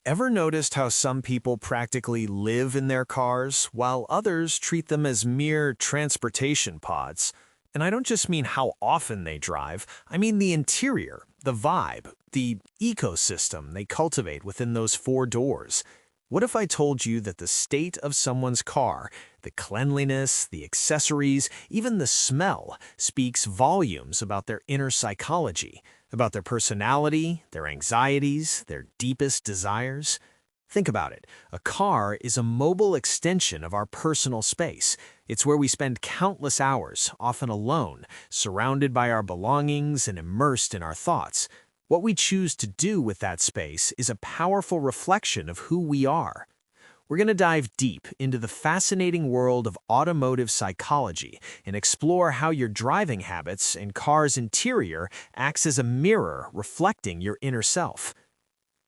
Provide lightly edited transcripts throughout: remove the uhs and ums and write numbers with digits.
Ever noticed how some people practically live in their cars, while others treat them as mere transportation pods? And I don't just mean how often they drive, I mean the interior, the vibe, the ecosystem they cultivate within those four doors. What if I told you that the state of someone's car, the cleanliness, the accessories, even the smell, speaks volumes about their inner psychology, about their personality, their anxieties, their deepest desires? Think about it. A car is a mobile extension of our personal space. It's where we spend countless hours, often alone, surrounded by our belongings and immersed in our thoughts. What we choose to do with that space is a powerful reflection of who we are. We're going to dive deep into the fascinating world of automotive psychology and explore how your driving habits and car's interior acts as a mirror reflecting your inner self.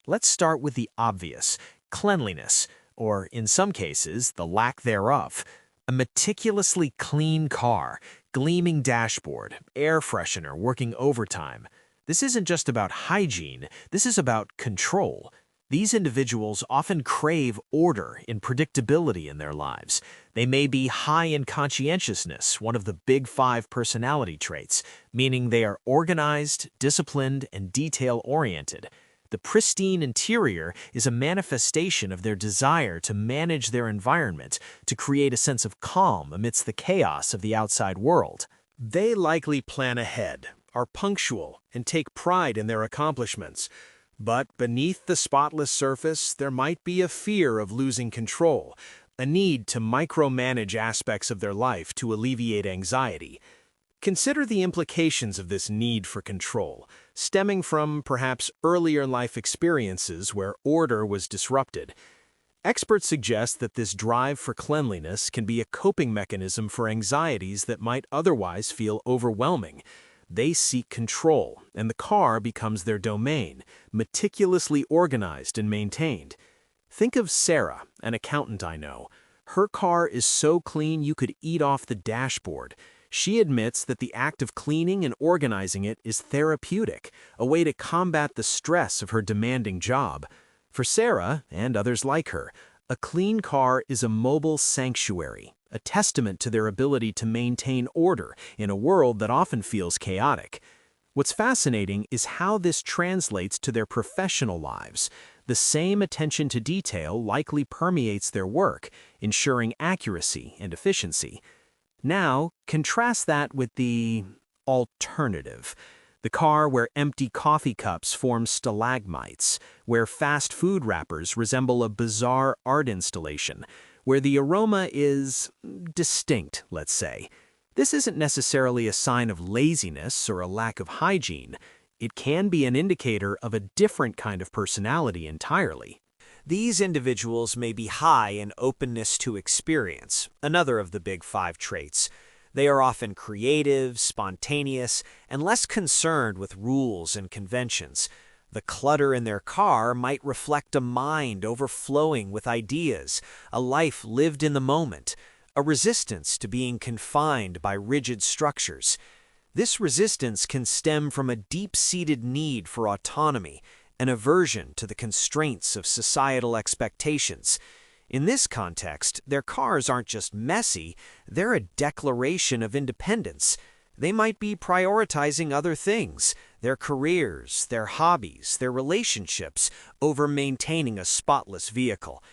Let's start with the obvious: cleanliness, or in some cases, the lack thereof. A meticulously clean car, gleaming dashboard, air freshener working overtime. This isn't just about hygiene, this is about control. These individuals often crave order and predictability in their lives. They may be high in conscientiousness, one of the big five personality traits, meaning they are organized, disciplined, and detail-oriented. The pristine interior is a manifestation of their desire to manage their environment, to create a sense of calm amidst the chaos of the outside world. They likely plan ahead, are punctual, and take pride in their accomplishments. But beneath the spotless surface, there might be a fear of losing control, a need to micromanage aspects of their life to alleviate anxiety. Consider the implications of this need for control, stemming from perhaps earlier life experiences where order was disrupted. Experts suggest that this drive for cleanliness can be a coping mechanism for anxieties that might otherwise feel overwhelming. They seek control, and the car becomes their domain, meticulously organized and maintained. Think of Sarah, an accountant I know. Her car is so clean you could eat off the dashboard. She admits that the act of cleaning and organizing it is therapeutic, a way to combat the stress of her demanding job. For Sarah, and others like her, a clean car is a mobile sanctuary, a testament to their ability to maintain order in a world that often feels chaotic. What's fascinating is how this translates to their professional lives. The same attention to detail likely permeates their work, ensuring accuracy and efficiency. Now, contrast that with the alternative. The car where empty coffee cups form stalagmites, where fast food wrappers resemble a bizarre art installation, where the aroma is distinct, let's say. This isn't necessarily a sign of laziness or a lack of hygiene. It can be an indicator of a different kind of personality entirely. These individuals may be high in openness to experience, another of the big five traits. They are often creative, spontaneous, and less concerned with rules and conventions. The clutter in their car might reflect a mind overflowing with ideas, a life lived in the moment, a resistance to being confined by rigid structures. This resistance can stem from a deep-seated need for autonomy, an aversion to the constraints of societal expectations. In this context, their cars aren't just messy, they're a declaration of independence. They might be prioritizing other things, their careers, their hobbies, their relationships, over maintaining a spotless vehicle.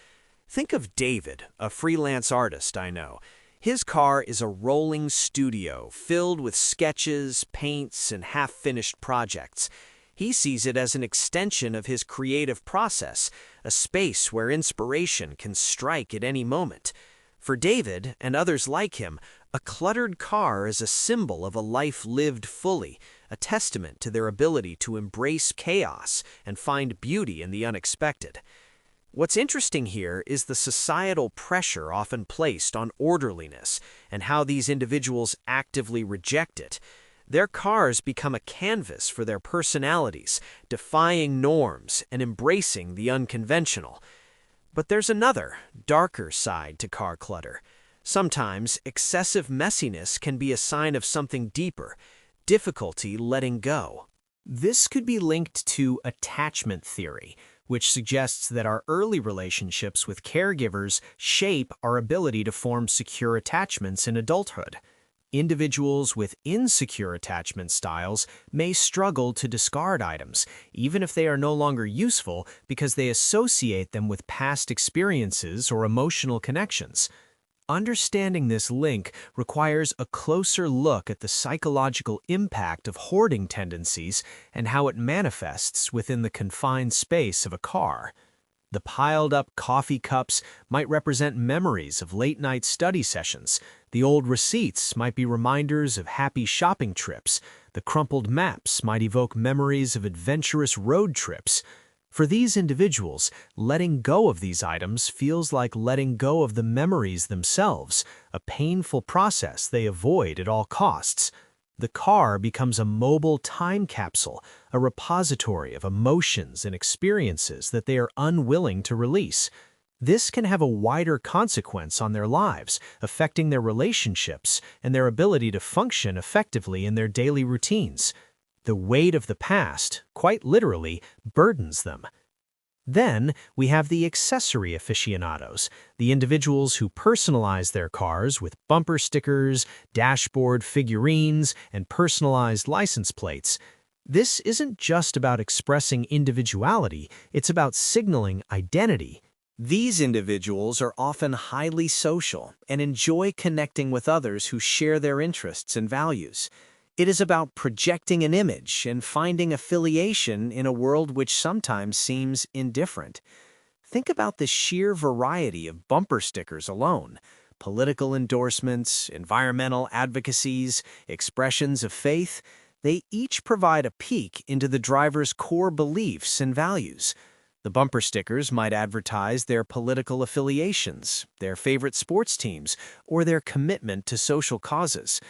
Think of David, a freelance artist I know. His car is a rolling studio filled with sketches, paints, and half-finished projects. He sees it as an extension of his creative process, a space where inspiration can strike at any moment. For David, and others like him, a cluttered car is a symbol of a life lived fully, a testament to their ability to embrace chaos and find beauty in the unexpected. What's interesting here is the societal pressure often placed on orderliness and how these individuals actively reject it. Their cars become a canvas for their personalities, defying norms and embracing the unconventional. But there's another, darker side to car clutter. Sometimes excessive messiness can be a sign of something deeper, difficulty letting go. This could be linked to attachment theory. which suggests that our early relationships with caregivers shape our ability to form secure attachments in adulthood. Individuals with insecure attachment styles may struggle to discard items, even if they are no longer useful, because they associate them with past experiences or emotional connections. Understanding this link requires a closer look at the psychological impact of hoarding tendencies and how it manifests within the confined space of a car. The piled-up coffee cups might represent memories of late-night study sessions. The old receipts might be reminders of happy shopping trips. The crumpled maps might evoke memories of adventurous road trips. For these individuals, letting go of these items feels like letting go of the memories themselves, a painful process they avoid at all costs. The car becomes a mobile time capsule, a repository of emotions and experiences that they are unwilling to release. This can have a wider consequence on their lives, affecting their relationships and their ability to function effectively in their daily routines. The weight of the past, quite literally, burdens them. Then we have the accessory aficionados, the individuals who personalize their cars with bumper stickers, dashboard figurines, and personalized license plates. This isn't just about expressing individuality, it's about signaling identity. These individuals are often highly social and enjoy connecting with others who share their interests and values. It is about projecting an image and finding affiliation in a world which sometimes seems indifferent. Think about the sheer variety of bumper stickers alone. Political endorsements, environmental advocacies, expressions of faith, they each provide a peek into the driver's core beliefs and values. The bumper stickers might advertise their political affiliations, their favorite sports teams, or their commitment to social causes.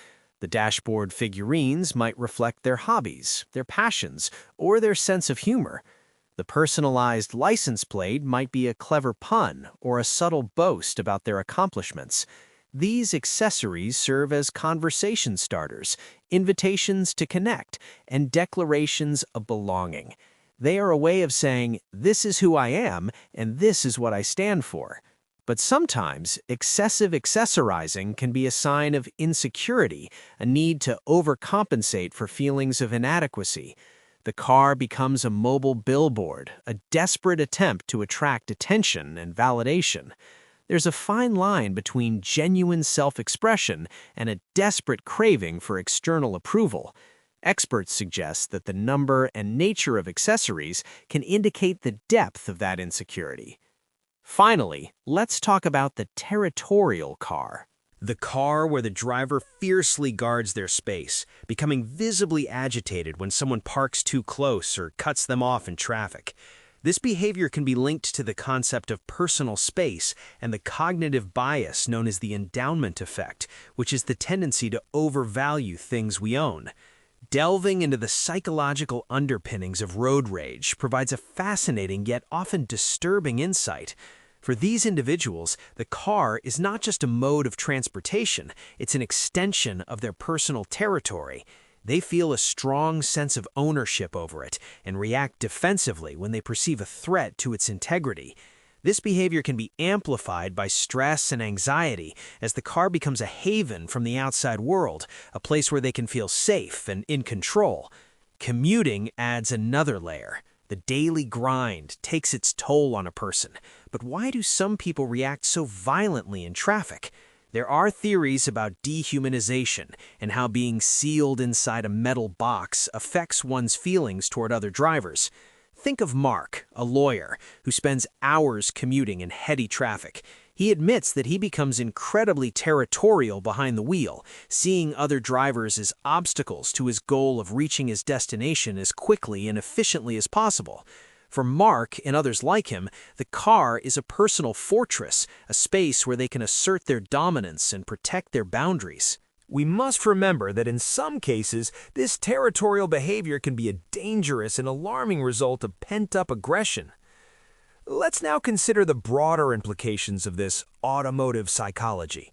The dashboard figurines might reflect their hobbies, their passions, or their sense of humor. The personalized license plate might be a clever pun or a subtle boast about their accomplishments. These accessories serve as conversation starters, invitations to connect, and declarations of belonging. They are a way of saying, "This is who I am, and this is what I stand for." But sometimes, excessive accessorizing can be a sign of insecurity, a need to overcompensate for feelings of inadequacy. The car becomes a mobile billboard, a desperate attempt to attract attention and validation. There's a fine line between genuine self-expression and a desperate craving for external approval. Experts suggest that the number and nature of accessories can indicate the depth of that insecurity. Finally, let's talk about the territorial car. The car where the driver fiercely guards their space, becoming visibly agitated when someone parks too close or cuts them off in traffic. This behavior can be linked to the concept of personal space and the cognitive bias known as the endowment effect, which is the tendency to overvalue things we own. Delving into the psychological underpinnings of road rage provides a fascinating yet often disturbing insight. For these individuals, the car is not just a mode of transportation, it's an extension of their personal territory. They feel a strong sense of ownership over it and react defensively when they perceive a threat to its integrity. This behavior can be amplified by stress and anxiety as the car becomes a haven from the outside world, a place where they can feel safe and in control. Commuting adds another layer. The daily grind takes its toll on a person. But why do some people react so violently in traffic? There are theories about dehumanization and how being sealed inside a metal box affects one's feelings toward other drivers. Think of Mark, a lawyer, who spends hours commuting in heady traffic. He admits that he becomes incredibly territorial behind the wheel, seeing other drivers as obstacles to his goal of reaching his destination as quickly and efficiently as possible. For Mark and others like him, the car is a personal fortress, a space where they can assert their dominance and protect their boundaries. We must remember that in some cases, this territorial behavior can be a dangerous and alarming result of pent-up aggression. Let's now consider the broader implications of this automotive psychology.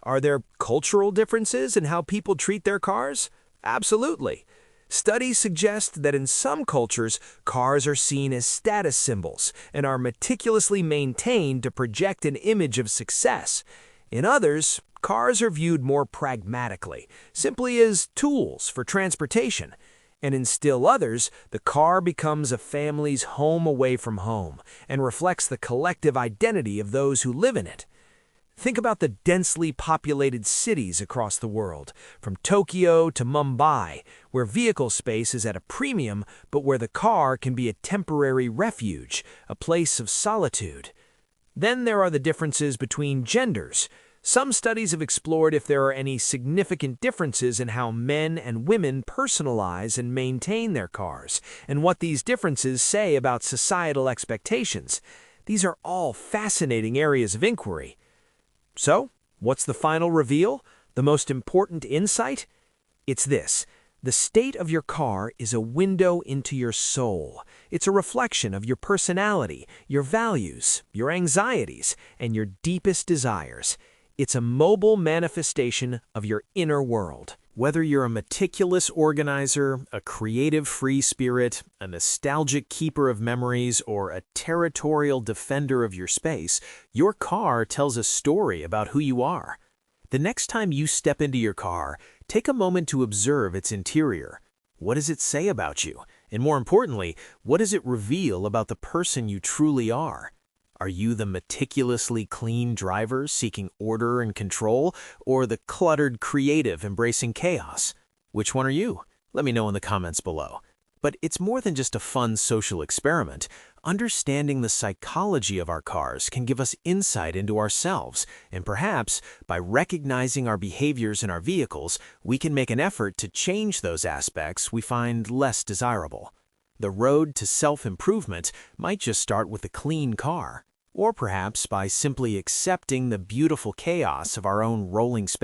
Are there cultural differences in how people treat their cars? Absolutely. Studies suggest that in some cultures, cars are seen as status symbols and are meticulously maintained to project an image of success. In others, cars are viewed more pragmatically, simply as tools for transportation. And in still others, the car becomes a family's home away from home and reflects the collective identity of those who live in it. Think about the densely populated cities across the world, from Tokyo to Mumbai, where vehicle space is at a premium, but where the car can be a temporary refuge, a place of solitude. Then there are the differences between genders. Some studies have explored if there are any significant differences in how men and women personalize and maintain their cars, and what these differences say about societal expectations. These are all fascinating areas of inquiry. So, what's the final reveal? The most important insight? It's this. The state of your car is a window into your soul. It's a reflection of your personality, your values, your anxieties, and your deepest desires. It's a mobile manifestation of your inner world. Whether you're a meticulous organizer, a creative free spirit, a nostalgic keeper of memories, or a territorial defender of your space, your car tells a story about who you are. The next time you step into your car, take a moment to observe its interior. What does it say about you? And more importantly, what does it reveal about the person you truly are? Are you the meticulously clean driver seeking order and control, or the cluttered creative embracing chaos? Which one are you? Let me know in the comments below. But it's more than just a fun social experiment. Understanding the psychology of our cars can give us insight into ourselves, and perhaps, by recognizing our behaviors in our vehicles, we can make an effort to change those aspects we find less desirable. The road to self-improvement might just start with a clean car, or perhaps by simply accepting the beautiful chaos of our own rolling space.